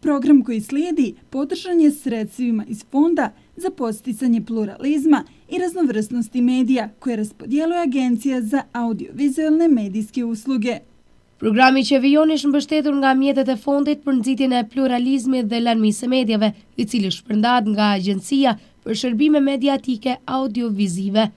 Program koji slijedi podržan je sredstvima iz Fonda za podsticanje pluralizma i raznovrsnosti medija koje raspodjeluje Agencija za audiovizualne medijske usluge. Programi që vijon është mbështetur nga mjetet e fondit për nxitjen e pluralizmit dhe larmisë së medjave, i cili shpërndahet nga Agjencia për Shërbime Mediatike Audiovizive.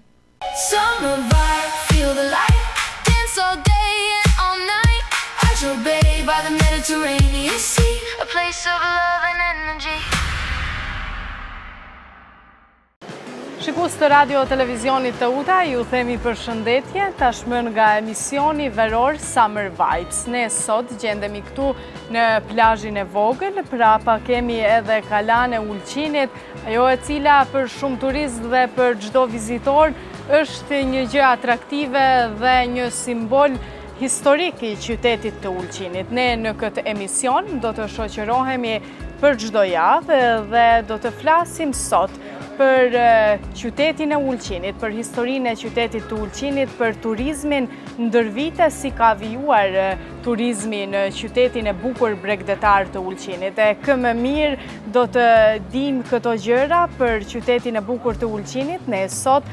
Shikus të radio televizionit të UTA, ju themi përshëndetje, tashmë nga emisioni veror Summer Vibes. Ne sot gjendemi këtu në plazhin e vogël, prapa kemi edhe kalan e Ulqinit, ajo e cila për shumë turist dhe për çdo vizitor është një gjë atraktive dhe një simbol historik i qytetit të Ulqinit. Ne në këtë emision do të shoqërohemi për çdo javë dhe do të flasim sot për qytetin e Ulqinit, për historinë e qytetit të Ulqinit, për turizmin ndër vite, si ka vijuar turizmi në qytetin e bukur bregdetar të Ulqinit. E kë më mirë do të dim këto gjëra për qytetin e bukur të Ulqinit. Ne sot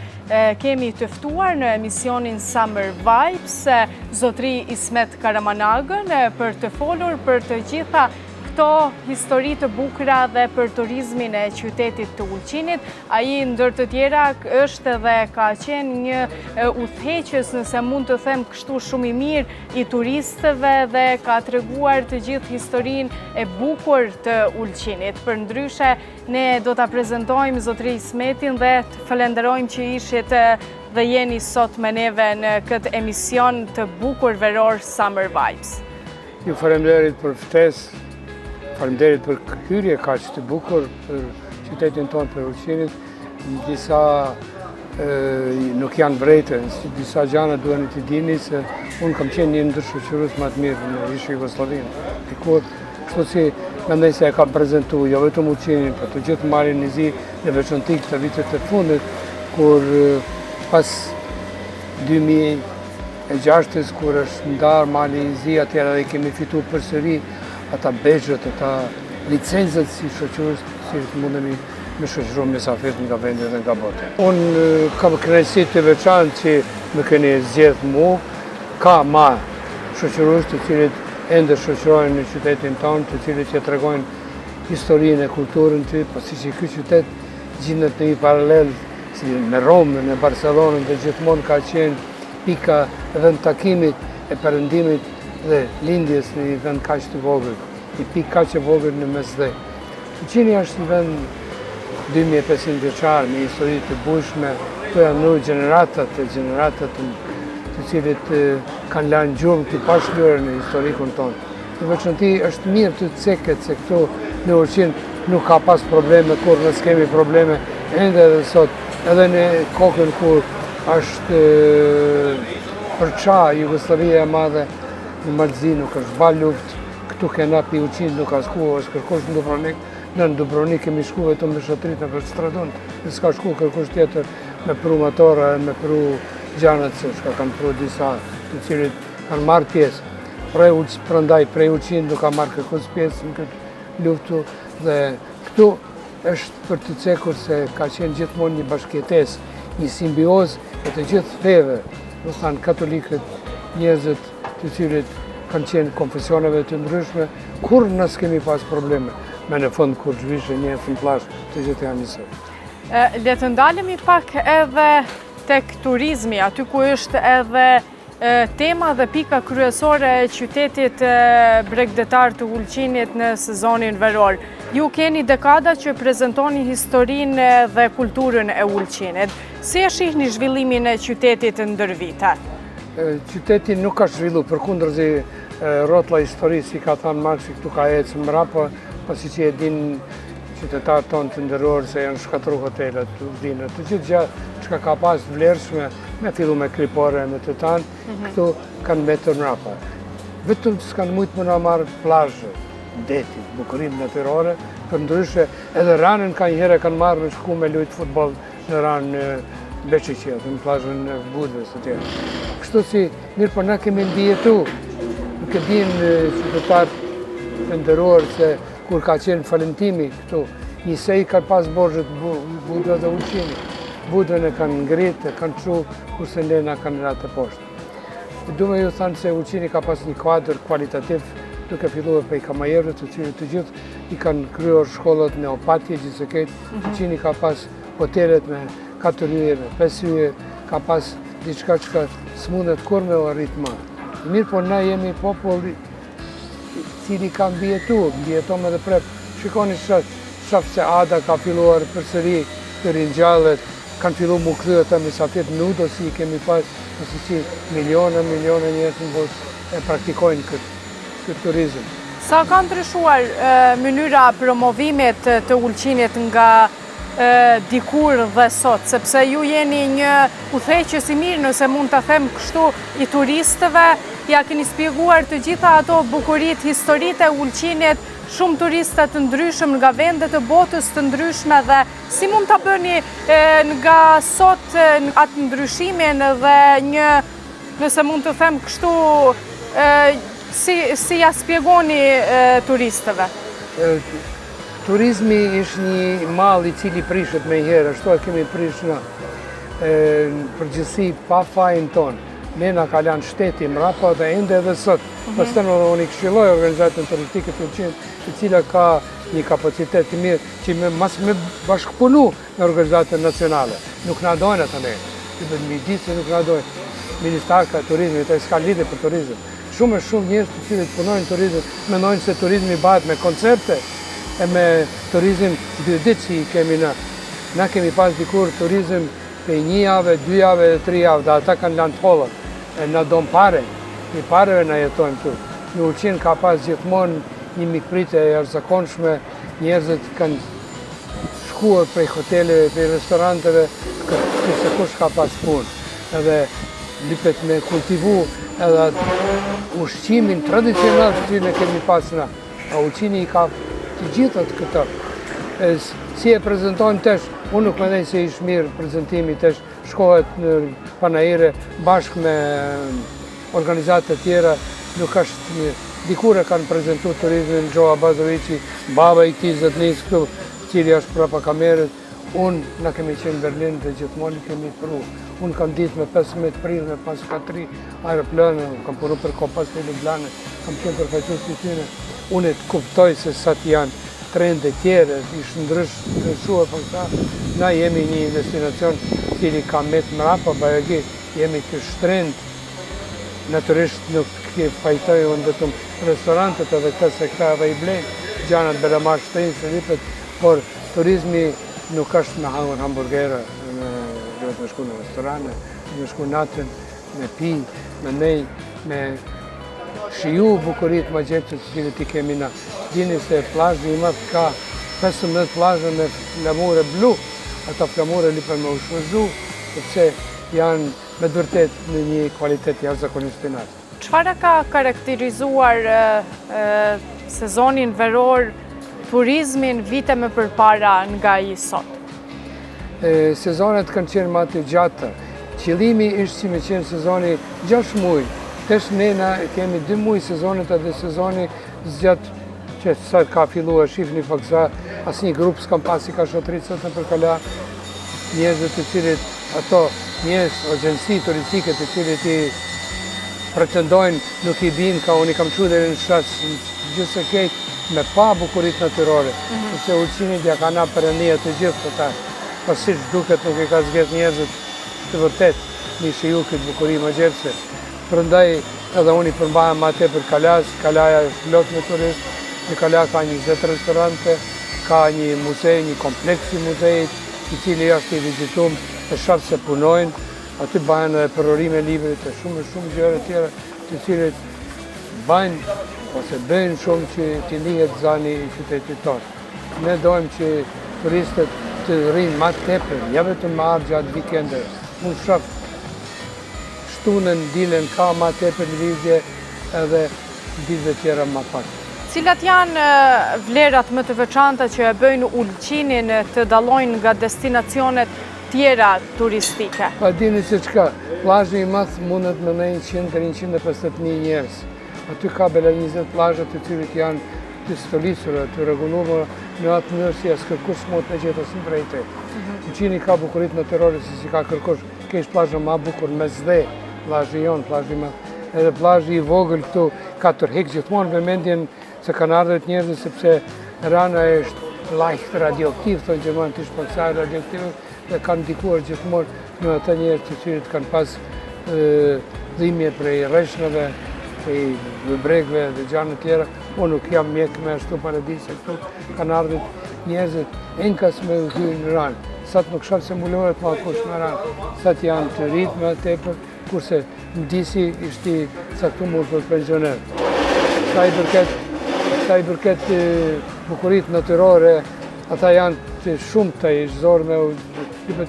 kemi të ftuar në emisionin Summer Vibes zotri Ismet Karamanagën për të folur për të gjitha këto histori të bukura dhe për turizmin e qytetit të Ulqinit. Ai ndër të tjera është edhe ka qenë një udhëheqës, nëse mund të them kështu, shumë i mirë i turistëve dhe ka treguar të gjithë historinë e bukur të Ulqinit. Përndryshe, ne do ta prezantojmë zotri Ismetin dhe të falenderojmë që ishit dhe jeni sot me neve në këtë emision të bukur veror Summer Vibes. Ju falenderit për ftesë. Faleminderit për hyrje kaq të bukur për qytetin tonë, për Ulqinit. Disa nuk janë vrejtë, disa gjana duhen të dini se unë kam qenë një ndër shoqërues më të mirë në ish Jugosllavinë. Dikur, kështu si mendoj se e kam prezantuar jo vetëm Ulqinin, por të gjithë Malin e Zi në veçantë të vitet të fundit, kur pas 2006 kur është ndarë Mali i Zi, atëherë dhe kemi fituar përsëri ata bezhët, ata licencët si shoqërues, si mundemi me shoqëruar mysafirët nga vendet dhe nga bota. Unë kam kënaqësi të veçantë që më keni zgjedhur mua. Ka ma shoqërues të cilët ende shoqërohen në qytetin tonë, të cilët që tregojnë historinë e kulturën të, pasi që ky qytet gjendet në një paralel si me Romën, me Barcelonën, dhe gjithmonë ka qenë pika e vend takimit e perëndimit dhe lindjes në një vend kaq të vogël, një pikë kaq e vogël në mesdhe. Ulqini është një vend 2500 vjeçar me histori të bujshme, këto janë në gjeneratat të cilët kanë lanë gjurmë të pashlyerë në historikun tonë. Në veçanti është mirë të ceket se këtu në Ulqin nuk ka pas probleme, kur nëse kemi probleme ende edhe sot, edhe në kokën kur është përça Jugosllavia e madhe, në Malzi nuk është ba luft, këtu kena pi Ulqinit nuk ka shku, është kërkosh në Dubrovnik, në Dubrovnik kemi shku vetëm me shatrit në për stradon, në s'ka shku kërkosh tjetër me pru motora, me pru gjanët, se shka kanë pru disa të cilët kanë marrë pjesë. Prandaj prej Ulqinit nuk ka marrë kërkosh pjesë në këtë luftu, dhe këtu është për të cekur se ka qenë gjithmonë një bashkëjetesë, një simbiozë e të gjithë feve, do thënë katolikët, njerëzit të cilët kanë qenë konfesioneve të ndryshme, kur nësë kemi pas probleme, me në fund kur zhvishë një në plash të gjithë janë njësër. Le të ndalemi pak edhe tek turizmi, aty ku është edhe tema dhe pika kryesore e qytetit bregdetar të Ulqinit në sezonin veror. Ju keni dekada që prezentoni historinë dhe kulturën e Ulqinit. Si e shihni zhvillimin e qytetit ndër vite? Qyteti nuk ka zhvillu, përkundërzi rrotlla historisë, si ka thënë Marksi, këtu ka ecë mrapa, pasi që e din qytetarët tonë të ndërorë se janë shkatru hotelet, udinët, të gjithë gjatë që ka pas vlerëshme, me fillu me Kripore, me të tanë, këtu kanë metur mrapa. Vetëm s'kanë mujtë më në marrë plazhe, detit, bukurim natyrore, për ndryshe edhe ranën ka njëherë kanë marrë me shku me lujtë futbol në ranë në Beqiqet, në plazhën e Budves të tjerë. Kështu si, mirë për na kemi ndijetu, nuk e din qytetarët të nderuar se kur ka qenë falentimi këtu, njësej ka pas borgjët Budra dhe Ulqini. Budrën e kanë ngritë, kanë çu, kurse Lena kanë ratë poshtë. Du me ju thanë se Ulqini ka pas një kuadër kualitativ, duke filluar prej kamajerët, të cilët të gjithë i kanë kryer shkollat në opatje, gjithse këtë. Ulqini ka pas hotelet me 4 yje, me 5 yje, ka pas diçka që s'mundet kur me arrit më. Mirë, po na jemi populli cili ka mbjeton edhe prep. Shikoni shaf se Ada ka filluar përsëri të rinjallet, kanë fillu mu kthyer të misafir nudo si kemi pas, nëse si miliona njerëz në botë e praktikojnë këtë turizëm. Sa ka ndryshuar mënyra promovimit të Ulqinit nga dikur dhe sot, sepse ju jeni një udhëheqës i mirë, nëse mund të them kështu, i turistëve, ja keni spjeguar të gjitha ato bukurit, historitë e Ulqinit, shumë turistët të ndryshëm nga vendet të botës të ndryshme dhe si mund të bëni nga sot atë ndryshimin dhe një, nëse mund të them kështu, si ja spjegoni turistëve? Turizmi është një mall i cili prishet me herë, ashtu e kemi prish në përgjithësi pa fajin tonë. Lena ka lanë shteti mrapa dhe ende edhe sot. Pastaj unë këshilloj organizatën turistike të Ulqinit, e cila ka një kapacitet të mirë që me bashkëpunu me organizatën nacionale. Nuk na dojnë ata ne. Mi ditë se nuk na dojnë. Ministarka e turizmit, ai s'ka lidhje për turizëm. Shumë njerëz të cilët punojnë turizëm, mendojnë se turizmi bëhet me koncerte e me turizëm 2 ditë si kemi na. Na kemi pas dikur turizëm për 1 javë, 2 javë dhe 3 javë, dhe ata kanë lanë tollat. E na don pare, i pareve na jetojmë tu. Në Ulqin ka pas gjithmonë një mikpritje e jashtëzakonshme, njerëzit kanë shkuar prej hoteleve, prej restoranteve, se kush ka pas punë. Edhe lypet me kultivu edhe ushqimin tradicional që ne kemi pas na. A Ulqini i ka të gjithat këto. Si e prezentojnë tesh, unë nuk mendoj se ishtë mirë prezentimi tesh, shkohet në panajire bashkë me organizatë tjera, nuk është mirë. Dikure kanë prezentu turizmin Gjoa Bazovici, baba i këtij zotnisë këtu, cili është prapa kamerët. Unë na kemi qenë në Berlin dhe gjithmonë kemi pru. Unë kam ditë me 15 prill, me pas ka 3 aeroplane, kam punu për Kopas në Ljubljane, kam qenë përfaqësues i tyre. Unë e kuptoj se sa të janë trende tjere, ishë ndryshuar për ta. Na jemi një destinacion cili ka metë mrapa, bajagi, jemi të shtrend. Naturisht nuk fajtoj unë vetëm restorantet edhe këtë se këta edhe i blejnë, gjanat belama shtërinë se lipet, por turizmi nuk është me hangur hamburgera, duhet me shku në restorane, me shku natën, me pi, me nej, me shiju bukurit ma gjithë që cilët i kemi na. Dini se plazhi i madh ka 15 plazhe me flamure blu, ata flamure lipen me ushfëzu, sepse janë me vërtet në një kvalitet jashtëzakonisht të lartë. Çfarë ka karakterizuar sezonin veror, turizmin vite më përpara nga i sot? Sezonet kanë qenë më të gjata. Qëllimi ishte si me qenë sezoni 6 muaj. Tesh ne kemi 2 muaj sezonet edhe sezoni zgjat që sa ka filluar shifni faksa, asnjë grup s'kam pasi ka shotritë sot në përkala, njerëzit të cilit ato njerëz, agjenci turistike të cilit i pretendojnë nuk i bin, ka unë i kam qu deri në shas, gjithse keq me pa bukurit natyrore, sepse Ulqinit ja ka na perëndia të gjithë këta, po siç duket nuk i ka zgjedh njerëzit të vërtet mi shiju këtë bukuri magjerse. Prandaj edhe unë i përmbahem ma tepër Kalas, Kalaja është plot me turist, në Kala ka 20 restorante, ka një muzej, një kompleks i muzejit, i cili është i vizitum, e shafë se punojnë, aty bëhen edhe përrorime librit e shumë gjëra tjera, të cilët bëjnë ose bëjnë shumë që t'i lihet zani i qytetit tonë. Ne dojmë që turistët të rrinë ma tepër, ja vetëm marrë gjatë vikendeve. Unë shafë shtunën, dilen ka ma tepër lëvizje edhe ditëve tjera ma pak. Cilat janë vlerat më të veçanta që e bëjnë Ulqinin të dallojnë nga destinacionet tjera turistike? Pa dini se çka, plazhi i madh mundet me 100 deri 150.000 njerëz. Aty ka bela 20 plazhe të cilit janë të stolicura, të rregulluara në atë mënyrë si as kërkush mund të gjetë asnjë varietet. Fuqini ka bukuritë natyrore si ka kërkush, kesh plazhë më bukur me zde, plazhi jon, plazhi më edhe plazhi i vogël këtu ka tërheq gjithmonë vëmendjen se kanë ardhur njerëz sepse rana është leicht radioaktiv, thonë gjermanë të shpaksa radioaktiv dhe kanë ndikuar gjithmonë në ata njerëz të cilët kanë pas dhimbje prej rreshnave, prej bregve dhe gjana tjera. Unë nuk jam mjek me ashtu paradise këtu, kanë ardhur njerëzit enkas me hyrë në ranë. Sat nuk shoh se mulohet ma kush me ranë, sat janë të rritë me tepër, kurse në disi ishte caktuar për pensioner. Sa i përket bukuritë natyrore, ata janë të shumta i zor me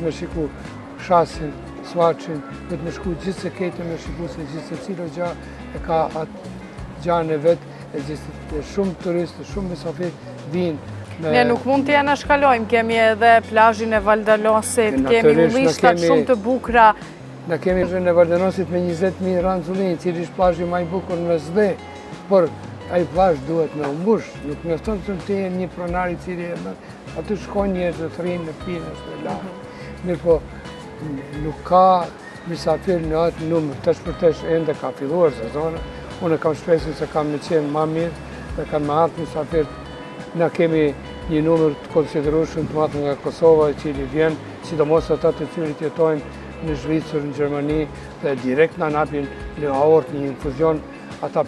me shiku shasin, svaçin, vetë me shku gjithë se kete me shiku se gjithë se cilo gjë e ka atë gjën e vetë, e gjithë shumë turistë, shumë mysafir vinë. Ne nuk mund t'ja në shkalojmë, kemi edhe plazhin e Valdalosit, kemi ulishtat shumë të bukra. Ne kemi plazhin e Valdalosit me 20.000 ranë zullin, cili është plazhi më i bukur në Zde, por ai plazh duhet me umbush, nuk mjafton të jenë një pronar i cili aty shkojnë njerëz të thrinë në pinë të lartë. Mirë po, nuk ka mysafir në atë numër, tash për tash ende ka filluar sezoni. Unë kam shpresën se kam në qenë më mirë dhe kanë më ardhur mysafir. Na kemi një numër të konsiderueshëm të madh nga Kosova, i cili vjen, sidomos ata të cilët jetojnë në Zvicër, në Gjermani dhe direkt na napin në aort një infuzion, ata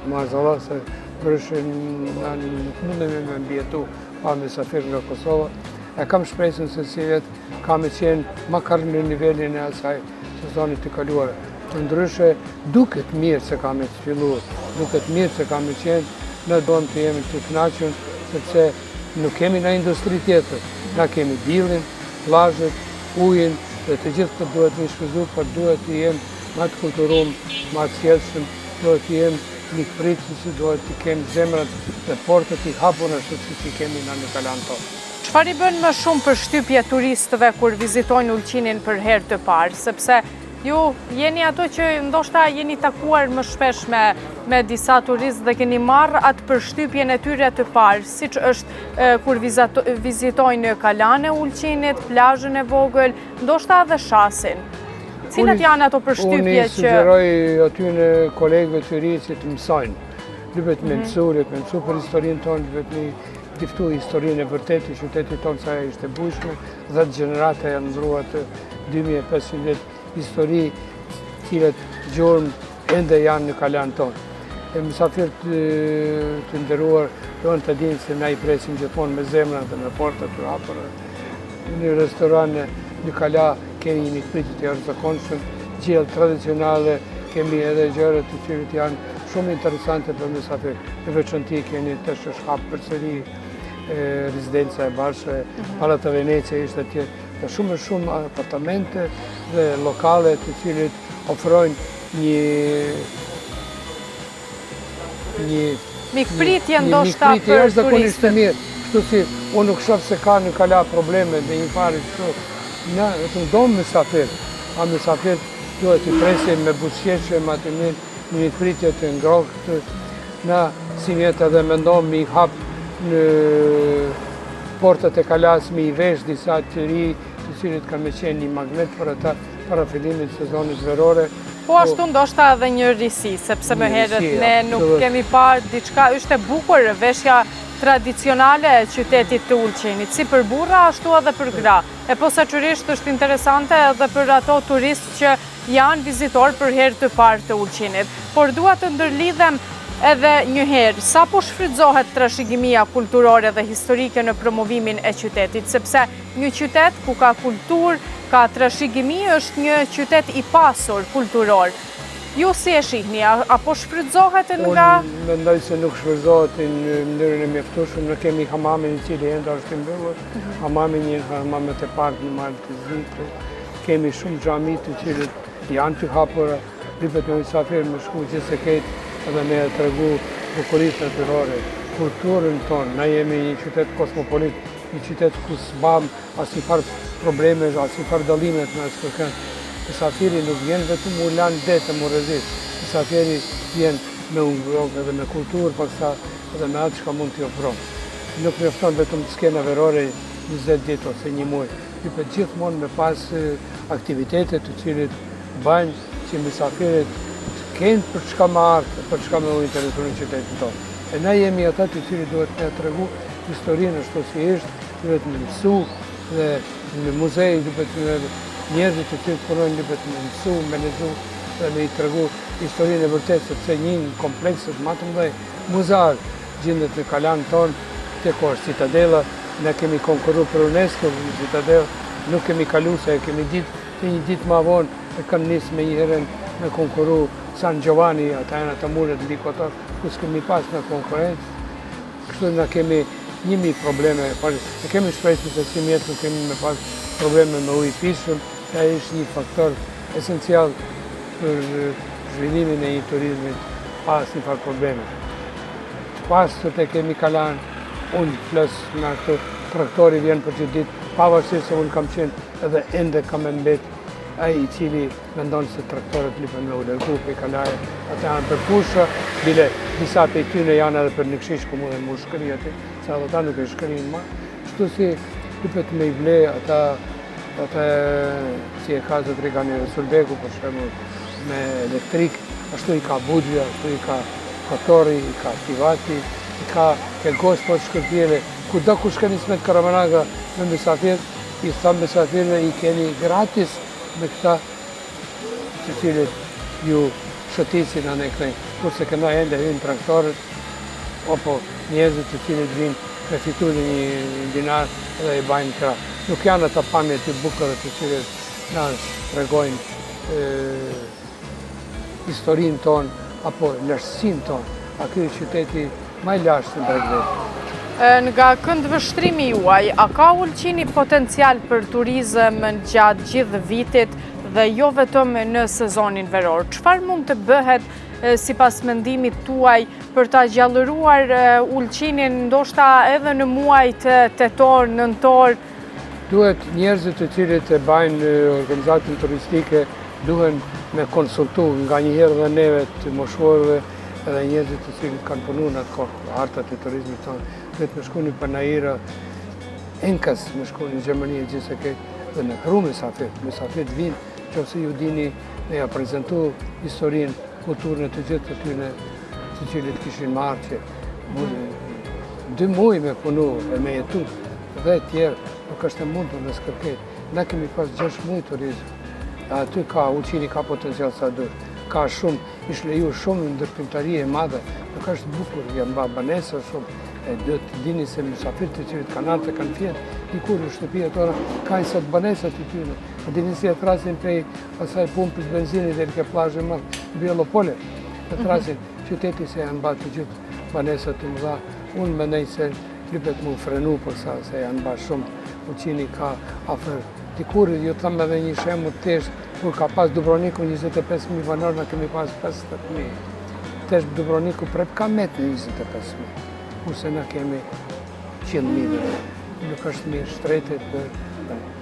mazallah se ndryshe nuk mundemi me mbjetu pa mysafir nga Kosova. E kam shpresën se si vetë ka me qenë makar në nivelin e asaj sezonit të kaluar. Ndryshe duket mirë se ka me të filluar, duket mirë se ka me qenë. Ne donë të jemi të kënaqur sepse nuk kemi në industri tjetër. Na kemi diellin, plazhet, ujin dhe të gjithë të duhet të shfrytëzuar, por duhet të jemi më të kulturuar, më të sjellshëm, duhet të jemi mikpritësi, duhet të kemi zemrat dhe portët i hapur ashtu siç i kemi në kalan tonë. Çfarë i bën më shumë përshtypje turistëve kur vizitojnë Ulqinin për herë të parë, sepse ju jeni ato që ndoshta jeni takuar më shpesh me disa turistë dhe keni marrë atë përshtypjen e tyre të parë, siç është kur vizitojnë Kalan e Ulqinit, plazhën e vogël, ndoshta edhe shasin. Cilat janë ato përshtypje që... Unë sugjeroj aty në kolegëve të ri që të mësojnë. Duhet me mësu për historinë tonë, duhet me diftu historinë e vërtetë të qytetit tonë sa ishte bujshme, 10 gjenerata janë ndruar të 2500 vjet histori cilët gjurmë ende janë në Kalan tonë. Mysafir të nderuar donë të dinë se na i presim gjithmonë me zemra dhe me porta të hapura. Në restoran në Kala kemi një mikpritje të jashtëzakonshme, gjellë tradicionale, kemi edhe gjëra të cilët janë shumë interesante për mysafir. Në veçanti keni tash është hap përsëri rezidenca e Bashkë, Palata Venecia ishte atje. Shumë apartamente dhe lokale të cilët ofrojnë një mikpritje ndoshta për turistët. Kështu si unë nuk shoh se ka në Kala probleme dhe një farë kështu. Ne vetëm domë mysafir, a mysafir duhet i presim me buzëqeshje, me atë një mikpritje të ngrohtë. Na si mjetë edhe mendojmë me i hap në portat e Kalas me i vesh disa të ri, të cilët kanë me qenë një magnet për ata para fillimit sezonit verore. Po ashtu ndoshta edhe një risi, sepse më herët ne nuk kemi parë diçka, është e bukur veshja tradicionale e qytetit të Ulqinit, si për burra, ashtu edhe për gra. E posaçërisht është interesante edhe për ato turistë që janë vizitorë për herë të parë të Ulqinit. Por dua të ndërlidhem edhe një herë, sa po shfrytëzohet trashëgimia kulturore dhe historike në promovimin e qytetit, sepse një qytet ku ka kulturë, ka trashëgimi, është një qytet i pasur kulturor. Ju si e shihni, apo shfrytëzohet nga... Unë mendoj se nuk shfrytëzohet në mënyrën e mjaftueshme, ne kemi hamamin i cili ende është i mbyllur, hamamin një hamamet e parë në malë të Zvicrit, kemi shumë xhami të cilët janë të hapura, ripet me mysafir me shku gjithë se ketë edhe me e tregu bukuritë natyrore, kulturën tonë. Na jemi një qytet kosmopolit, një qytet ku s'bam asnjëfar probleme, asnjëfar dallimet me askërkën. Mysafiri nuk vjen vetëm u lan detë më rrezit. Mysafiri vjen me ngrohtë edhe me kulturë, pastaj edhe me atë që ka mund t'i ofron. Nuk mjafton vetëm skena verore 20 ditë ose një muaj. Duhet gjithmonë me pas aktivitete të cilit bajnë që mysafirët kenë për çka me ardhë, për çka me u interesu në qytetin tonë. E na jemi ata të cilit duhet me tregu historinë ashtu si është, duhet me mësu dhe në muzej duhet me njerëzit të cilët punojnë duhet me mësu, me lezu dhe me i tregu historinë e vërtetë, sepse një komplekset më të mëdhej muzar gjendet në kalan tonë, tek është Citadela. Ne kemi konkuru për UNESCO në Citadel, nuk kemi kalu se kemi ditë, të një ditë ma vonë e kanë nisë me njëherën me konkuru San Giovanni, ata janë ata muret likotar, ku s'kemi pas në konkurencë. Kështu na kemi 1000 probleme, ne kemi shpresë se si mjetë nuk kemi me pas probleme me ujë pishëm, që ai është një faktor esencial për zhvillimin e një turizmit pas një farë probleme. Pas të kemi kalan, unë flasë nga këtu, traktori vjen për që ditë, pavarësisht se unë kam qenë edhe ende kam e mbet ai i cili mendon se traktorët lipen me u lërgu për i kalaje, ata janë për fusha, bile disa për tyne janë edhe për në kshish ku mundën mu shkëri ati, se edhe ta nuk e shkërin ma, qëtu si lipet me i ble, ata si e ka zëtri ka një Resulbeku, për shemë me elektrik, ashtu i ka Budvja, ashtu i ka Kotori, i ka Tivati, i ka Kelgos për Shkërpjele, ku do ku shkeni Smet Karamanaga me mysafir, i thamë mysafirve i keni gratis me këta të cilët ju shëtisin anë e këtej, kurse këna ende hynë traktorët, opo njerëzit të cilët vinë me fitu një dinar dhe i bajnë kra. Nuk janë ata pamje të bukërë të cilët na tregojnë historinë tonë, apo lashësin tonë, a ky qyteti ma i lashtë në Bregdet. Nga këndvështrimi juaj, a ka Ulqini potencial për turizëm gjatë gjithë vitit dhe jo vetëm në sezonin veror? Çfarë mund të bëhet sipas mendimit tuaj për ta gjallëruar Ulqinin ndoshta edhe në muajt tetor, nëntor? Duhet njerëzit të cilët e bajnë organizatën turistike duhen me konsultu nga njëherë dhe neve të moshuarve edhe njerëzit të cilët kanë punu në atë kohë, artat e turizmit tonë. Duhet me shku një për Naira, enkas me shku një Gjermani e gjithse këtë, dhe me kru mysafirët vinë, që ose ju dini me ja prezentu historinë, kulturën e të gjithë të tyne të cilët kishin marrë që 2 muaj me punu e me jetu dhe tjerë, nuk është e mundur në skërket. Ne kemi pas 6 muaj turizm, aty ka Ulqini ka potencial sa dur, ka shumë, ishtë leju shumë ndërprimtari e madhe, nuk është bukur, janë ba banesa shumë, e dhe të dini se mysafirët të cilët kanë artë kanë fjetë, dikur në shtëpia tona, ka një sot banesat të tyne. E dini si e trasin prej asaj pumpës benzinit dhe ke plazhe më në Bielopole, e trasin qyteti se janë ba të gjithë banesat të mëdha. Unë mendoj se lipet mu frenu përsa se janë ba shumë. Ulqini ka afer dikur, ju thamë edhe një shemë të tesh, kur ka pas Dubroniku 25.000 banor, në kemi pas 50.000. Tesh Dubroniku prep ka metë 25.000. Kurse na kemi 100.000 dhe nuk është mirë shtretit për...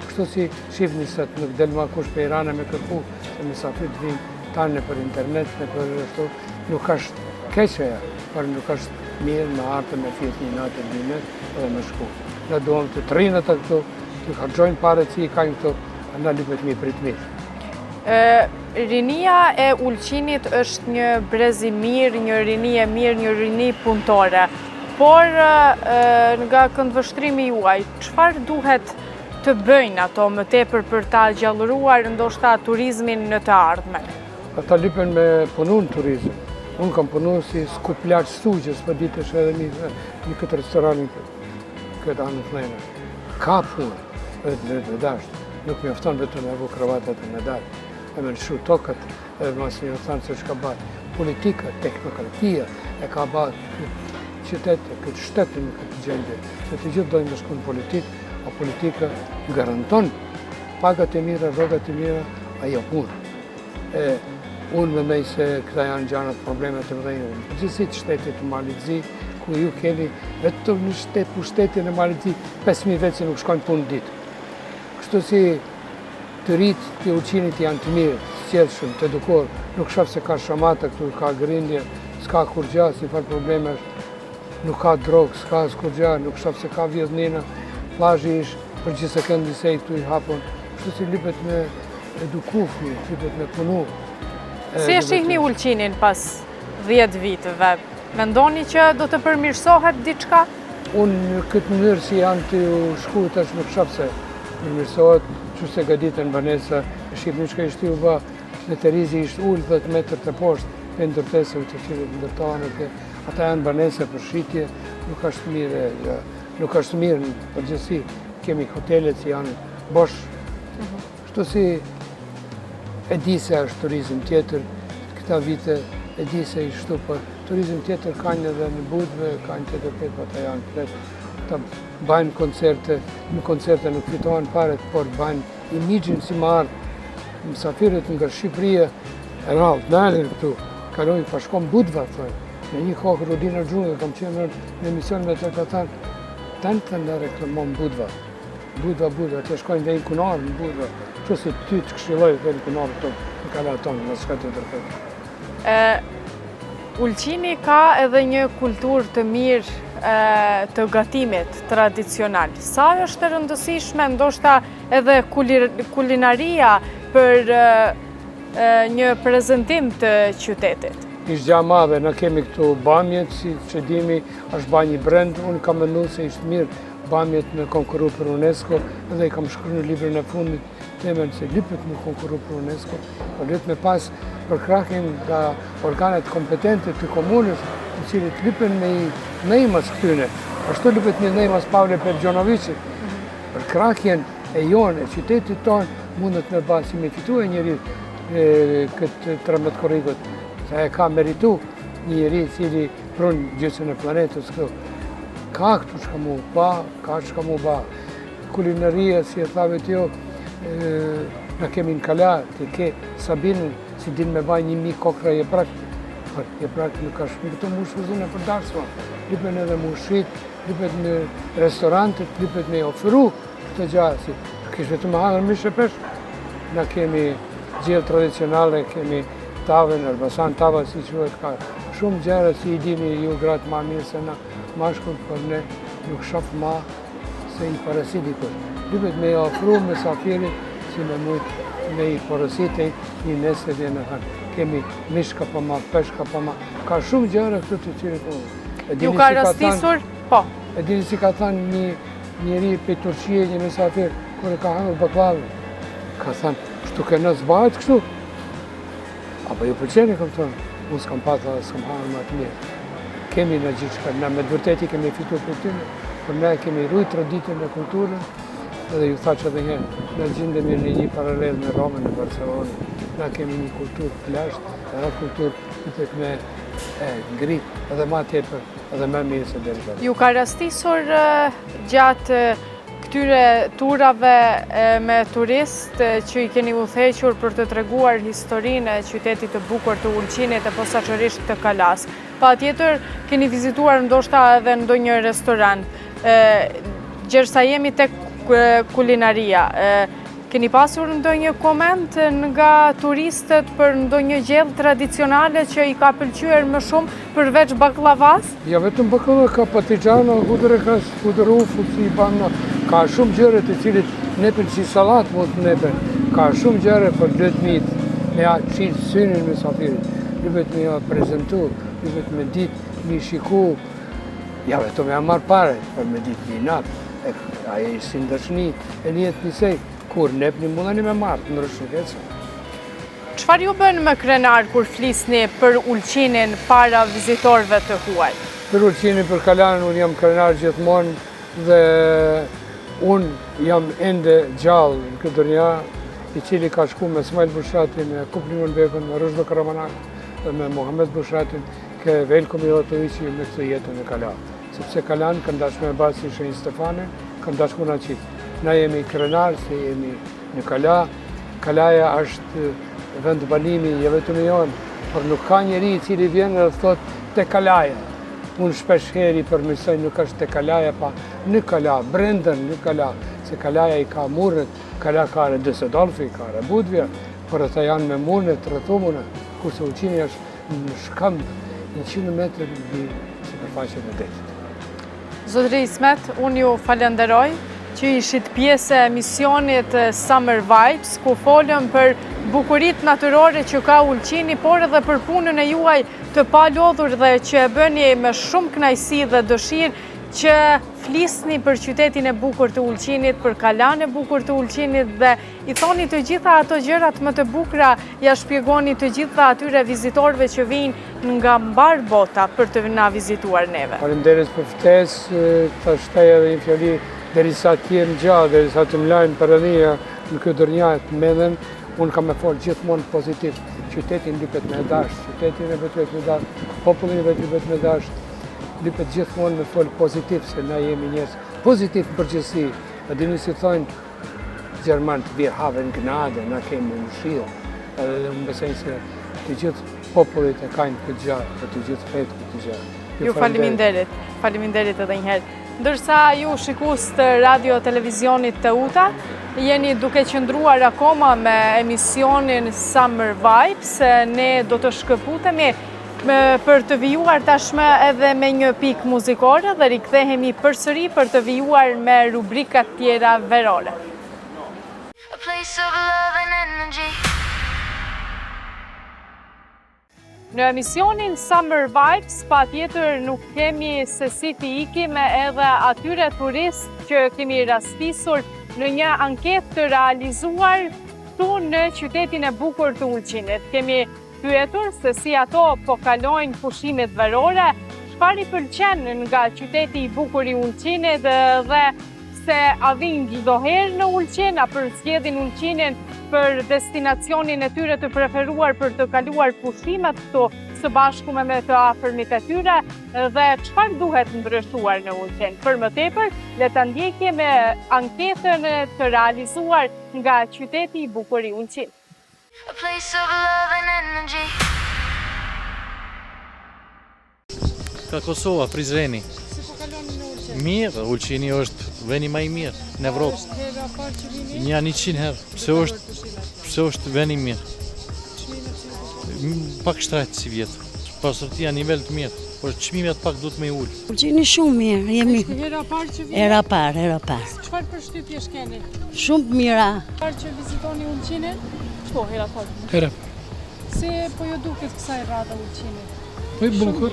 Kështu si shifni sot, nuk del ma kush për Irana me kërku, se mysafirët vinë tanë për internet, në për ashtu, nuk është keqeja, por nuk është mirë me artë me fjetë një natë e dinet edhe me shku. Ne duhem të trinë të këtu, të hargjojnë pare që i kanë këtu, na lipet mi prit mirë. Rinia e Ulqinit është një brez i mirë, një rini e mirë, një rini punëtore. Por nga këndvështrimi juaj, çfarë duhet të bëjnë ato më tepër për ta gjallëruar ndoshta turizmin në të ardhmen? Ata lipen me punu në turizm. Unë kam punu si skuplaq sugjes, për ditë është edhe një këtë restoranin këtë anë të nejnë. Ka punë, edhe të dashtë. Nuk mi ofton vetëm me vu kravatat e medalë, e me nëshu tokët, edhe mas një thanë se shka ba politika, teknokratia, e ka ba qytetë, këtë shtetë në këtë gjendje. Se të gjithë dojnë me shku në politikë, a politika garanton pagat e mira, rrogat e mira, ajo punë. Unë mendoj se këta janë gjanat problemet e mëdhenjë. Në gjithësit shtetit të Malizzi, ku ju keni vetëm në pushtetin e Malizzi, 5.000 vetë që nuk shkojnë punë ditë. Kështu si të rritë të Ulqinit janë të mirë, të qelshëm, të edukuar, nuk shoh se ka shamata këtu, ka grindje, s'ka kur gja, si farë probleme është. nuk ka drogë, s'ka s'kurgja, nuk shaf se ka vjeznina, plazhi ish për gjithë sekënd disej këtu i hapon, kështu si lipet me eduku fëmijë, lipet me punu. Si e shihni Ulqinin pas 10 viteve? Mendoni që do të përmirësohet diçka? Unë në këtë mënyrë si janë të shku tash nuk shaf se përmirësohet, që se ka ditën banesa, e shqip një shka ishti u ba, Shneterizi ishtë ullë 10 metrë të poshtë, për ndërtesëve të qire të ndërtohen, ata janë banese për shqitje, nuk është mirë, nuk është mirë në përgjësi, kemi hotelet që janë bosh. Shtu si e di se është turizm tjetër, këta vite e di se i shtu, për turizm tjetër kanë edhe në Budve, kanë tjetër petë, për ata janë fletë, ta bajnë koncerte, në koncerte nuk fitohen paret, por bajnë imigjin si marë, mësafirët nga Shqipëria, e rallë, në alën këtu, kalojnë pa shkom Budva, thënë. Në një kohë Rudina Gjungë, kam qenë në emision me të ka thënë, të në reklamon Budva. Budva, të shkojnë dhe i kunarë në Budva. Që si ty të këshilloj dhe i kunarë të në kala tonë, në s'ka të tërpet. Ulqini ka edhe një kulturë të mirë të gatimit tradicional. Sa është e rëndësishme, ndoshta edhe kulinaria për një prezentim të qytetit? Ishtë gja madhe, në kemi këtu bamjet, si që dimi, është ba një brend, unë kam mendu se ishtë mirë bamjet me konkuru për UNESCO, edhe i kam shkru në librën e fundit, temen se lipët me konkuru për UNESCO, por lipët me pas përkrahin nga organet kompetente të komunës, në cilit lipën me i nejmas këtyne. Ashtu lipët një nejmas Pavle Pergjonovici. Përkrahjen e jonë, e qytetit tonë, mundet me ba si me fitu e njëri këtë 13 korrikut, se e ka meritu një njëri cili prunë gjysën e planetës këtu. Ka këtu që ka mu ba, ka që ka mu ba. Kulinaria, si e thave t'jo, në kemi në Kala, të ke Sabinën, si din me baj 1000 kokra jeprak. Jeprak nuk ka shumë këto mu shfuzun e për darsma. Lipet edhe mu shrit, lipet në restorantet, lipet me ofru këtë gjasi. Kishme të më hangër mishë e pesh. Na kemi gjellë tradicionale, kemi tave në Elbasan, tava si quhet ka shumë gjere si i dini ju gratë ma mirë se na mashkull, për ne nuk shaf ma se i parasidikur. Lipet me ofru me safirit si me mujtë me i porositej një nese dhe në hanë. Kemi mishka pa ma, peshka pa ma, ka shumë gjere këtë të qirit unë. Ju ka rastisur? Po. E dini si ka thënë njëri për Turqie, një mesafir, kërë ka hangër baklavë. Ka thënë, shtu ke nësë bëhet kështu? Apo ju përqeni, kam thënë, unë s'kam pata dhe s'kam hangër më të mirë. Kemi në gjithë shka, në me dëvërteti kemi fitu për tyne, për ne kemi rujtë traditën dhe kulturën, edhe ju thaqë edhe herë, ne gjindemi në një paralel me Romën në Barcelonë, ne kemi një kulturë të lashtë, edhe kulturë të me ngritë, edhe ma tjepër, edhe me mirë se dhe rëgjë. Ju ka rastisur gjatë këtyre turave me turistë që i keni udhëhequr për të treguar historinë e qytetit të bukur të Ulqinit e posaçërisht të Kalas. Patjetër keni vizituar ndoshta edhe në ndonjë restoran. Gjersa jemi tek kulinaria, keni pasur ndonjë koment nga turistët për ndonjë gjellë tradicionale që i ka pëlqyer më shumë përveç baklavas? Ja, vetëm baklava, ka patlıcana, hudër e ka hudër ufu, si i banë, ka shumë gjëre të cilit nepen si salat mund të nepen, ka shumë gjëre për 2.000 me a qilë synin me safirit, lëbet me a prezentu, lëbet me ditë, me shiku, ja vetëm e a marë pare, për me ditë një natë, aje i si ndërshni, e njetë njësej, kur nepni mundani me marë, në rëshuketësa. Çfarë ju bën më krenar kur flisni për Ulqinin para vizitorëve të huaj? Për Ulqinin, për Kalanën, unë jam krenar gjithmonë dhe unë jam ende gjallë në këtë dërnja, i cili ka shku me Smajl Bushatin, me Kuplimun Bekun, me Ruzdo Karamanak dhe me Mohamed Bushatin, ke Veljko Milotovici me këtë jetën e Kalanë. Sepse Kalanë kanë dashme e basi Shenjë Stefane, kanë dashku në qitë. Na jemi krenar, se jemi në Kala. Kalaja është vend banimi, je vetëm e jonë, por nuk ka njeri i cili vjen dhe thot te Kalaja. Unë shpesh heri përmirësoj nuk është te Kalaja, pa në Kala, brendën në Kala, se Kalaja i ka murët, Kala ka re Düsseldorfi, ka re Budvja, por ata janë me murët, rrëthumune, kurse Ulqini është në shkëmbë, 100 metrë në superfaqen e detit. Zotëri Ismet, unë ju falenderoj që ishit pjesë e emisionit Summer Vibes, ku folëm për bukurit natyrore që ka Ulqini, por edhe për punën e juaj të palodhur dhe që e bëni me shumë kënaqësi dhe dëshirë që flisni për qytetin e bukur të Ulqinit, për kalan e bukur të Ulqinit dhe i thoni të gjitha ato gjërat më të bukura, ja shpjegoni të gjitha atyre vizitorëve që vinë nga mbar bota për të na vizituar neve. Faleminderit për ftesë, ta shtaj edhe një fjali derisa të jenë gjatë, derisa të mlajnë përënia në këtë dërnjajt të mendhen, unë kam me folë gjithmonë pozitiv. Qytetin lypet me dashtë, qytetin e vetë me dashtë, popullin e vetë me dashtë, lypet gjithmonë me folë pozitiv, se na jemi njerëz pozitiv përgjithësi. A dini si thonë Gjermanët, wir haben Gnade, na kemi mëshirë. Edhe unë besoj se të gjithë popullit e kanë këtë gjatë, dhe të gjithë fetë këtë gjatë. Ju faleminderit edhe njëherë. Ndërsa ju shikus të radio televizionit të UTA, jeni duke qëndruar akoma me emisionin Summer Vibes, ne do të shkëputemi për të vijuar tashmë edhe me një pikë muzikore dhe rikthehemi përsëri për të vijuar me rubrikat tjera verore. Në emisionin Summer Vibes, patjetër nuk kemi se si të ikim edhe atyre turistë që kemi rastisur në një anketë të realizuar këtu në qytetin e bukur të Ulqinit. Kemi pyetur se si ato po kalojnë pushimet verore, çfarë i pëlqen nga qyteti i bukur i Ulqinit dhe se a vinë çdo herë në Ulqin, a përzgjedhin Ulqinin për destinacionin e tyre të preferuar për të kaluar pushimet këtu së bashku me të afërmit e tyre dhe çfarë duhet ndryshuar në Ulqin. Për më tepër, le ta ndjekim anketën të realizuar nga qyteti i bukur i Ulqin. Ka Kosova, Prizreni. Si po kaloni në Ulqin? Mirë, Ulqini është veni më i mirë në Evropë. Është hera parë që vini? Një 100 herë. Pse është veni mirë. Pak shtret si vjetë. Pasërtia nivel të mirë, por çmimet pak duhet me ullë. Ulqini shumë mirë, jemi Është hera parë që vini? era parë. Çfarë përshtypjesh keni? Shumë mira. Parë që vizitoni Ulqinin? Po, hera parë. Hera. Se po ju duket kësaj rrada Ulqinit? Po i bukur.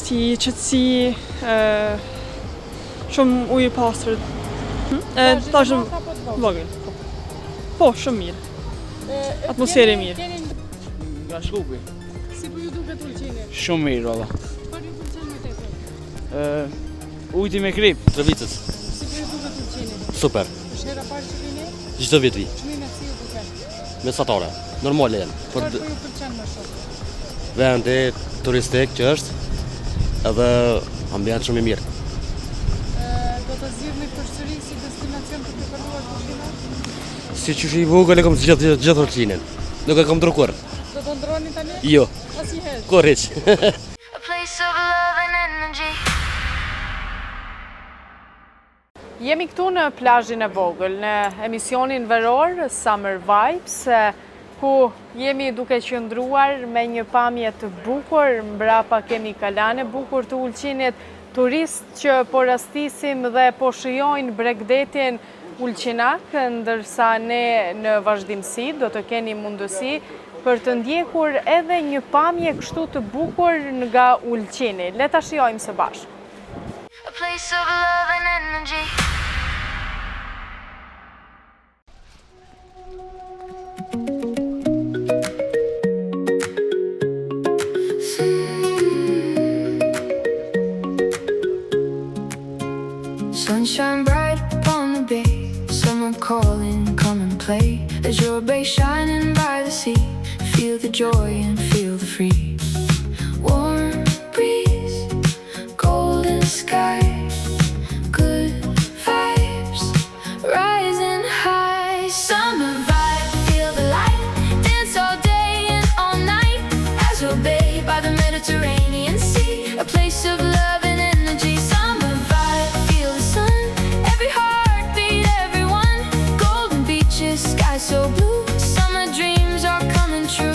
Si qëtësi, shumë ujë i pastër. Ta shumë vogël. Po, shumë mirë. Atmosferë e mirë. Nga Shkupi. Si po ju duket Ulqini? Shumë mirë, valla. Çfarë ju pëlqen më tepër? Ujti me krip. Travicës. Si po ju duket Ulqini? Super. Është hera parë që vini? Çdo vit vi. Çmimet si ju duken? Mesatare. Normale janë. Çfarë po ju pëlqen më shumë? Vendi turistik që është, edhe ambient shumë i mirë. Do të zgjidhni përsëri si destinacion për të kaluar pushimet? Si që i vogël e kam të gjithë Ulqinin. Nuk e kam ndruar. Do të ndroni tani? Jo, Asnjëherë. kur hiç. Jemi këtu në plazhin e vogël, në emisionin veror Summer Vibes, ku jemi duke qëndruar me një pamje të bukur, mbrapa kemi kalan e bukur të Ulqinit, turistë që po rastisim dhe po shijojnë bregdetin ulqinak, ndërsa ne në vazhdimsi do të keni mundësi për të ndjekur edhe një pamje kështu të bukur nga Ulqini. Le ta shijojmë së bashku. Sunshine bright upon the bay, someone calling, come and play. There's your bay shining by the sea, feel the joy and feel the free. Warm breeze, golden sky, good vibes, rising high. Summer vibe, feel the light, dance all day and all night. As your bay by the Mediterranean Sea, a place of love and energy. Summer vibe, feel the sun, every heartbeat, everyone. Golden beaches, sky so blue, summer dreams are coming true.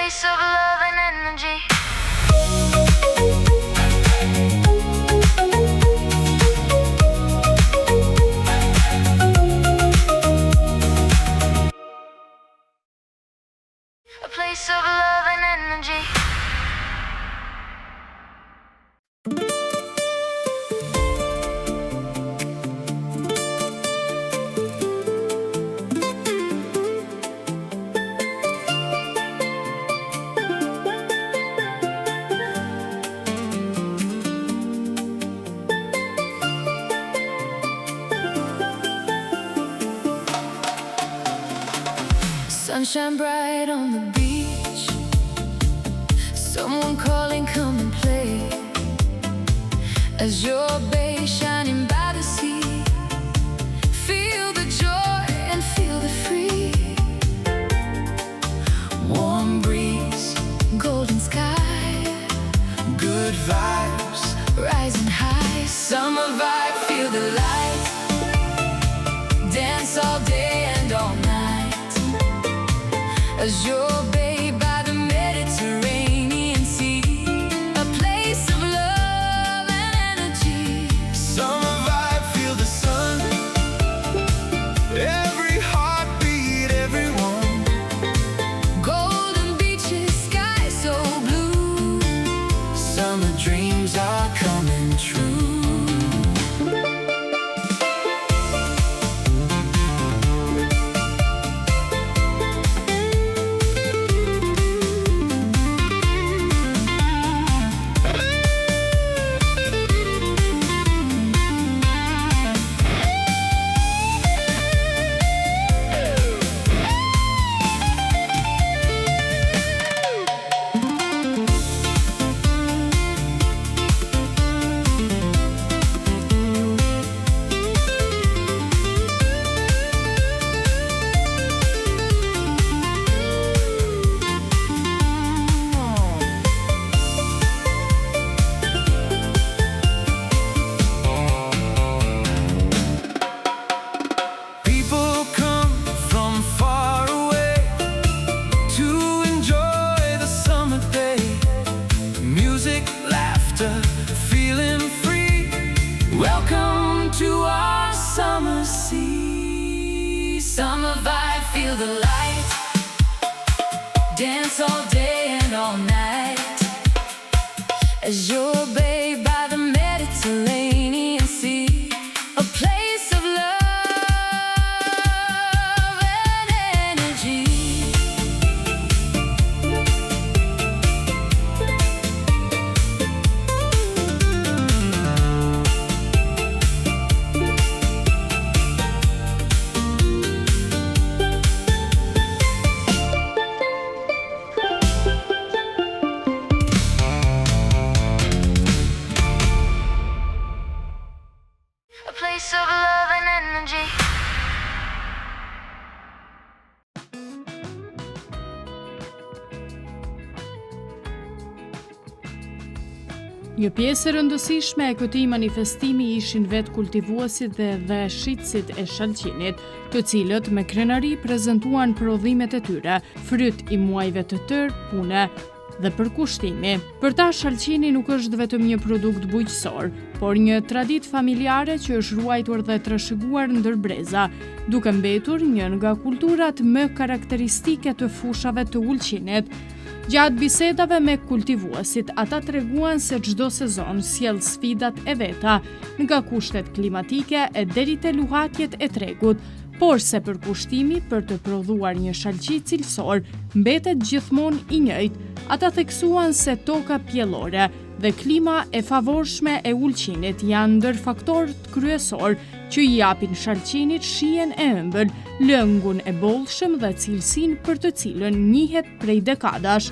place of love and energy. A place of love and energy. Sunshine bright on the beach, someone calling, come and play. As your bay shining by the sea, feel the joy and feel the free. Warm breeze, golden sky, good vibes, rising high. Summer vibe, feel the light, dance all day and all night. As your bay by the Mediterranean Sea, a place of love and energy. Summer vibe, feel the sun, every heartbeat, everyone. Golden beaches, sky so blue, Summer dreams are coming true. welcome to our summer sea. Summer vibe, feel the light, dance all day and all night. As your babe by the Mediterranean Sea, a place of love and energy. A place of love and energy. Një pjesë e rëndësishme e këtij manifestimi ishin vetë kultivuesit dhe shitësit e shalqinit, të cilët me krenari prezantuan prodhimet e tyre, fryt i muajve të tërë, pune dhe përkushtimi. Për ta shalqini nuk është vetëm një produkt bujqësor, por një traditë familjare që është ruajtur dhe trashëguar ndër breza, duke mbetur një nga kulturat më karakteristike të fushave të Ulqinit. Gjatë bisedave me kultivuesit, ata treguan se çdo sezon sjell sfidat e veta, nga kushtet klimatike e deri te luhatjet e tregut, por se përkushtimi për të prodhuar një shalqi cilësor mbetet gjithmonë i njëjtë. Ata theksuan se toka pjellore dhe klima e favorshme e Ulqinit janë ndër faktorët kryesor që i japin shalqinit shijen e ëmbël, lëngun e bollshëm dhe cilësinë për të cilën njihet prej dekadash.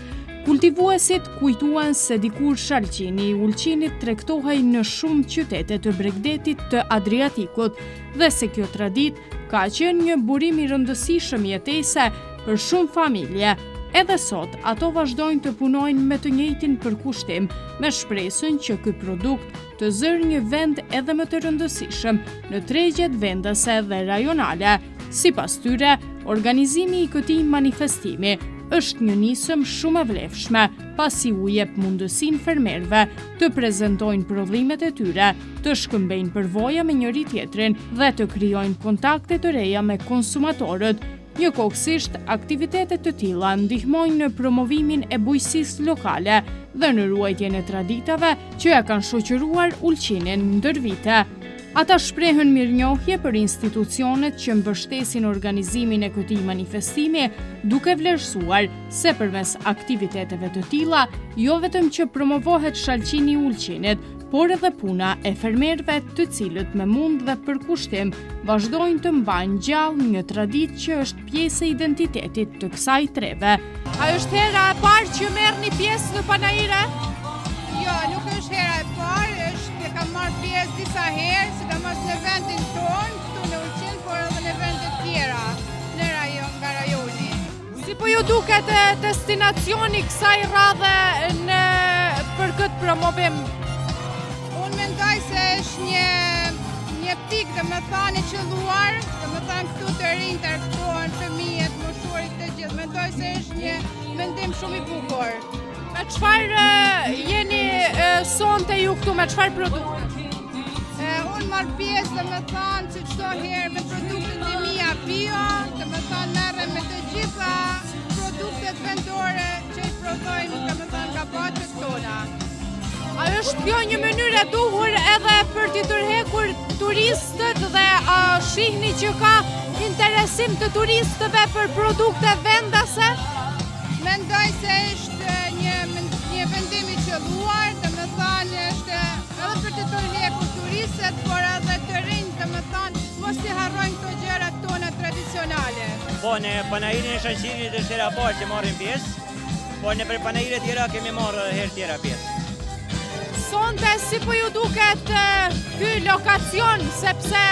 Kultivuesit kujtuan se dikur shalqini i Ulqinit tregtohej në shumë qytete të Bregdetit të Adriatikut dhe se kjo traditë ka qenë një burim i rëndësishëm jetese për shumë familje. Edhe sot, ato vazhdojnë të punojnë me të njëjtin përkushtim, me shpresën që ky produkt të zërë një vend edhe më të rëndësishëm në tregjet vendase dhe rajonale. Sipas tyre, organizimi i këtij manifestimi është një nisëm shumë e vlefshme, pasi u jep mundësinë fermerëve të prezantojnë prodhimet e tyre, të shkëmbejnë përvoja me njëri tjetrin dhe të krijojnë kontakte të reja me konsumatorët. Njëkohësisht, aktivitetet të tilla ndihmojnë në promovimin e bujqësisë lokale dhe në ruajtjen e traditave që ja kanë shoqëruar Ulqinin ndër vite. Ata shprehen mirënjohje për institucionet që mbështesin organizimin e këtij manifestimi, duke vlerësuar se përmes aktiviteteve të tilla, jo vetëm që promovohet shalqini i Ulqinit, por edhe puna e fermerëve të cilët me mund dhe për kushtim vazhdojnë të mbajnë gjallë një traditë që është pjesë e identitetit të kësaj treve. A është hera e parë që merrni pjesë në panajire? Jo, nuk është hera e parë, e kam marrë pjesë disa herë, sidomos në vendin tonë, këtu në Ulqin, por edhe në vende të tjera, në rajon, nga rajoni. Si po ju duket destinacioni kësaj radhe për këtë promovim? Unë mendoj se është një pikë, dhe me thani qëlluar, dhe me thani këtu të rinj të argëtohen, fëmijët, moshurit të gjithë. Mendoj se është një mendim shumë i bukur. Me çfarë jeni sonte ju këtu, me çfarë produkte? Unë marrë pjesë, dhe me thani që çdo herë me produktet e mia bio, dhe me thani merrem me të gjitha produktet vendore që i prodhojnë, dhe me thani nga batet tona. A është kjo një mënyrë e duhur edhe për t'i tërhekur turistët dhe a shihni që ka interesim të turistëve për produkte vendase? Mendoj se është një vendim i qelluar, dhe me thënë është edhe për të tërhekur turistët, por edhe të rinj, dhe me thënë mos t'i harrojnë këto gjërat tona tradicionale. Po, në panajirin e shalqinit është hera parë që marrim pjesë, por në për panajire tjera kemi marrë herë tjera pjesë. Sonte, si po ju duket ky lokacion, sepse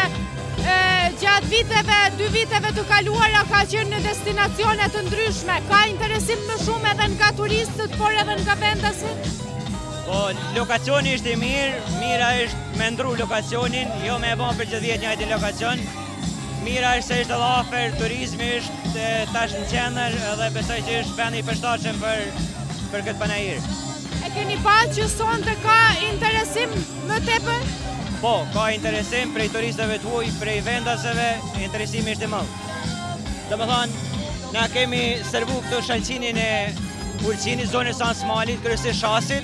gjatë viteve, 2 viteve të kaluara ka qenë në destinacione të ndryshme. Ka interesim më shumë edhe nga turistët, por edhe nga vendasit? Po, lokacioni është i mirë, mira është me ndru lokacionin, jo me e bon për gjithë vjetë njëjtin lokacion. Mira është se është edhe afer, turizmi është tash në qendër edhe besoj që është vendi i përshtatshëm për këtë panajir. E keni pa që sonte ka interesim më tepër? Po, ka interesim prej turistëve të huaj, prej vendaseve, interesimi është i madh. Domethënë, na kemi servu këtu shalqinin e Ulqinit, zonës së Ansmalit, kryesisht shasit.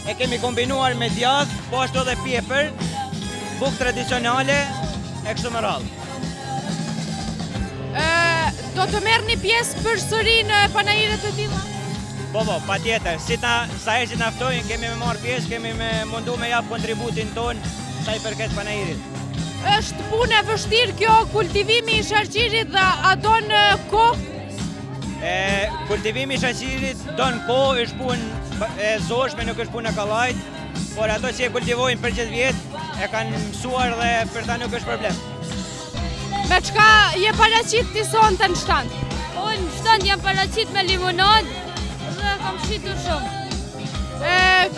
E kemi kombinuar me djath, po ashtu edhe pjepër, bukë tradicionale e kështu me radhë. Do të merrni pjesë përsëri në panajire të tilla? Po, pa tjetër. Sa herë që na ftojnë, kemi me marrë pjesë, kemi me mundu me jap kontributin tonë sa i përket panajirit. Është punë e vështirë kjo, kultivimi i shalqirit dhe a don kohë? Kultivimi i shalqirit don kohë, është punë e zorshme, nuk është punë e kollajt, por ato që e kultivojnë për gjithë vjetë e kanë mësuar dhe për ta nuk është problem. Me çka je paraqit ti sonte në shtant? Unë në shtant jam paraqit me limonadë dhe kam shitur shumë.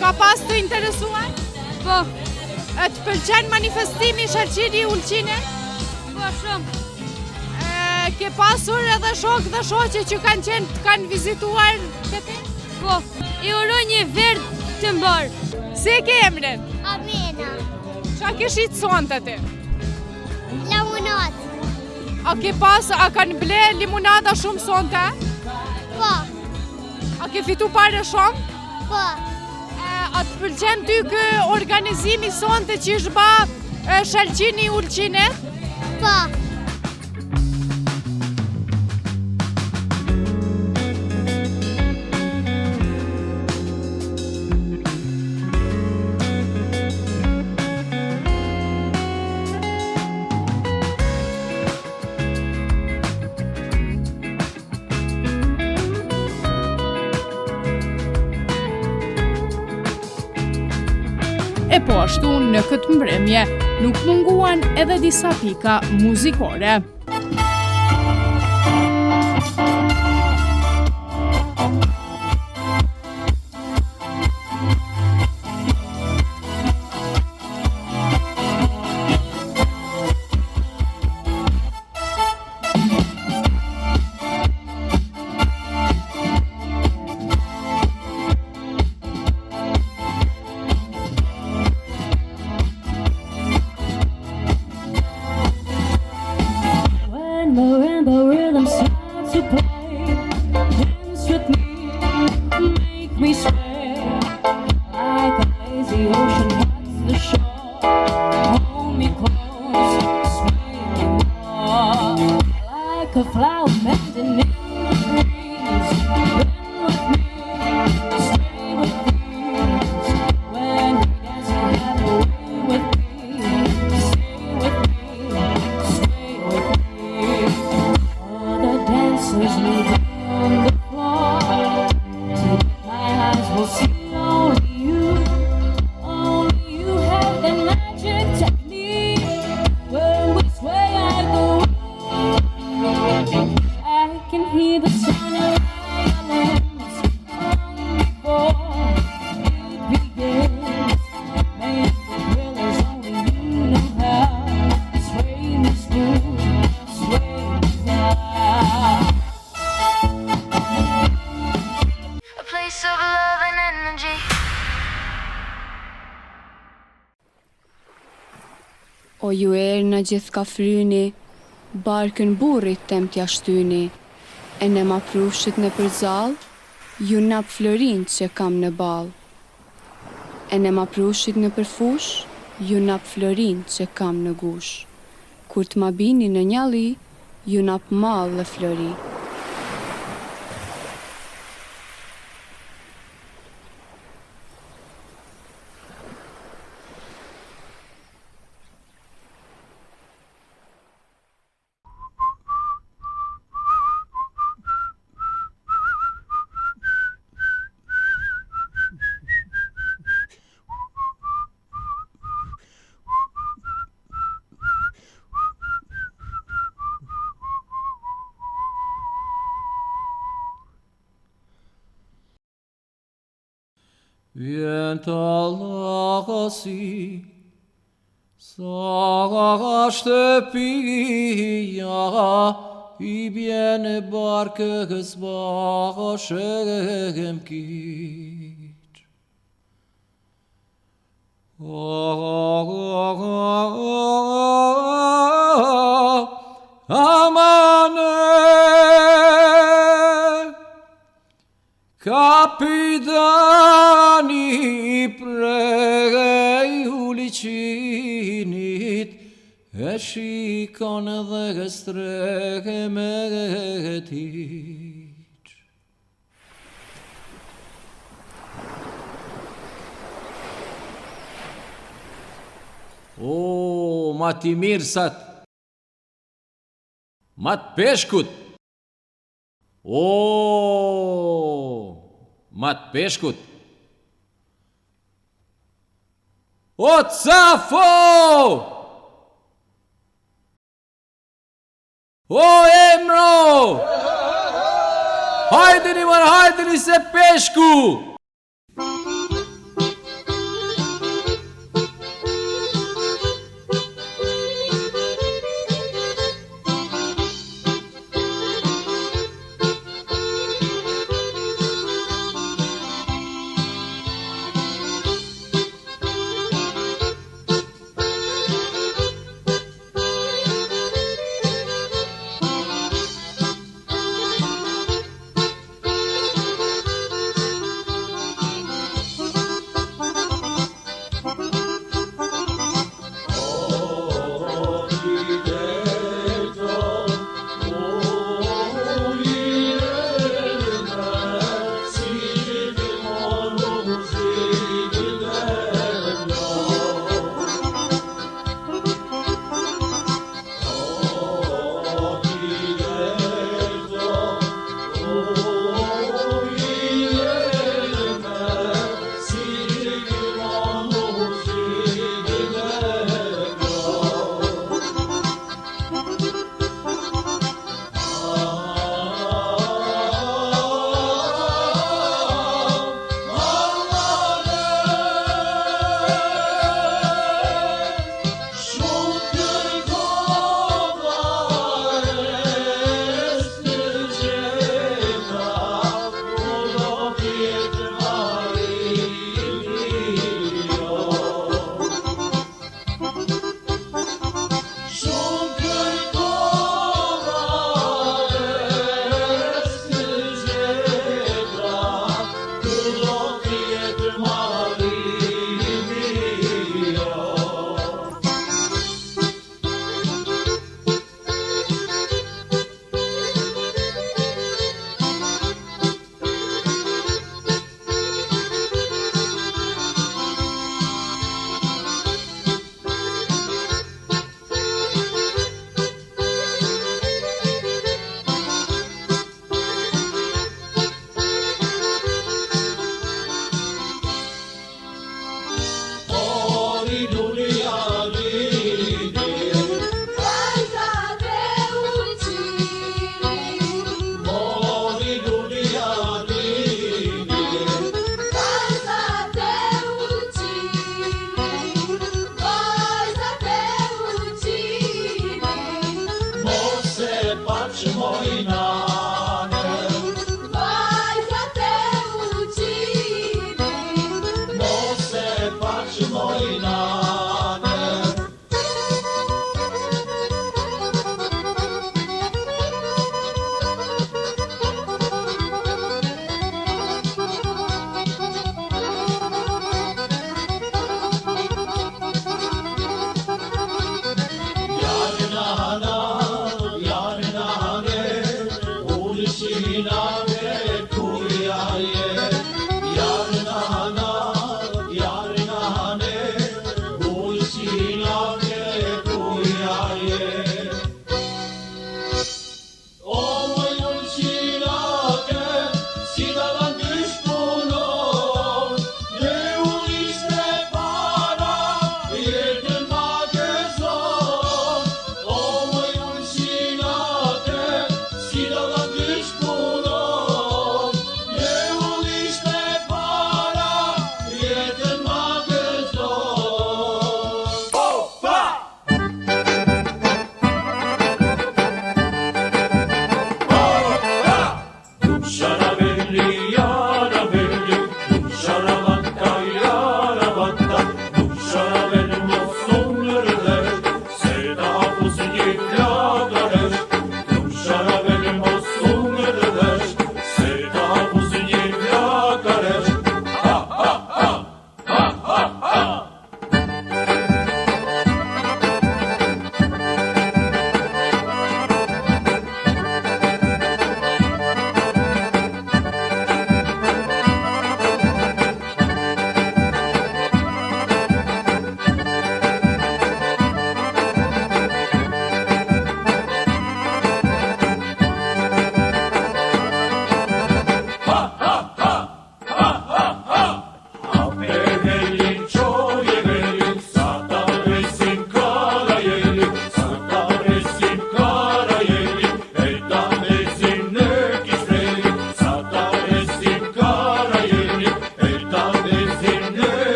Ka pas të interesuar? Po. Të pëlqen manifestimi shalqiri i Ulqinit? Po, shumë. Ke pasur edhe shok dhe shoqe që kanë vizituar të ti? Po. I uroj një verdh të mbarë. Si e ke emrin? Amena. Qa ke shit sonte ti? Limonadë. A kanë ble limonada shumë sonte? Po. A ke fitu pare shumë? Po. A të pëlqen ty kë organizimi sonte që është ba shalqini i Ulqinit? Po. E po ashtu në këtë mbrëmje nuk munguan edhe disa pika muzikore. O ju erë në gjithë ka fryni, barkën burrit tem t'ja shtyni, e ne ma prushit në përzal, ju nap florin që kam në bal. E ne ma prushit në përfush, ju nap florin që kam në gush. Kur t'ma bini në njalli, ju nap mall dhe flori. Vjen të lagasi, sa shtëpia, i bjene barkës bashëm kiq. Amane, kapitani prej uliqinit, e shikon dhe streke me tiq. O, ma ti mirsat, ma të peshkut, o, ma të peshkut. O, cafo! O, emro! Hajdeni, mërë, hajdeni se peshku!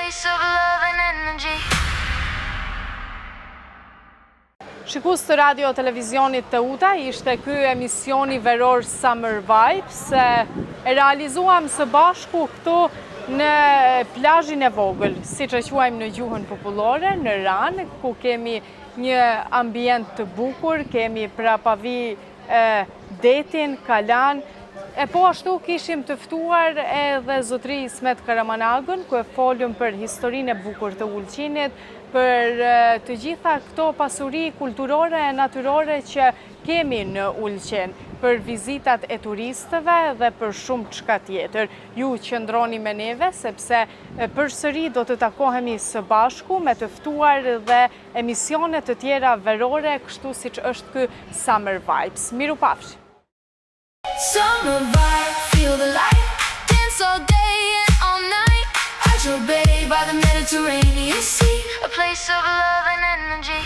place of love and energy. Shikus të radio televizionit të UTA, ishte ky emisioni veror Summer Vibes. E realizuam së bashku këtu në plazhin e vogël, siç e quajmë në gjuhën popullore, në Ranë, ku kemi një ambient të bukur, kemi prapavi detin, kalan, e po ashtu kishim të ftuar edhe zotri Ismet Karamanagën, ku e folëm për historinë e bukur të Ulqinit, për të gjitha këto pasuri kulturore e natyrore që kemi në Ulqin, për vizitat e turistëve dhe për shumë çka tjetër. Ju qëndroni me neve, sepse përsëri do të takohemi së bashku me të ftuar dhe emisione të tjera verore, kështu siç është ky Summer Vibes. Miru pafshi! Summer vibe, feel the light, dance all day and all night. Hydro Bay by the Mediterranean Sea, a place of love and energy.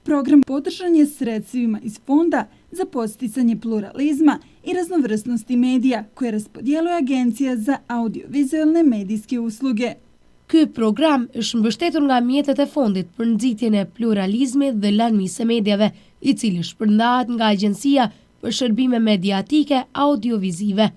Program podržan je sredstvima iz Fonda za podsticanje pluralizma i raznovrsnosti medija koje raspodjeluje Agencija za audiovizualne medijske usluge. Ky program është mbështetur nga mjetet e fondit për nxitjen e pluralizmit dhe lanëmisë së medjave, i cili shpërndahet nga Agjencia për Shërbime Mediatike Audiovizive.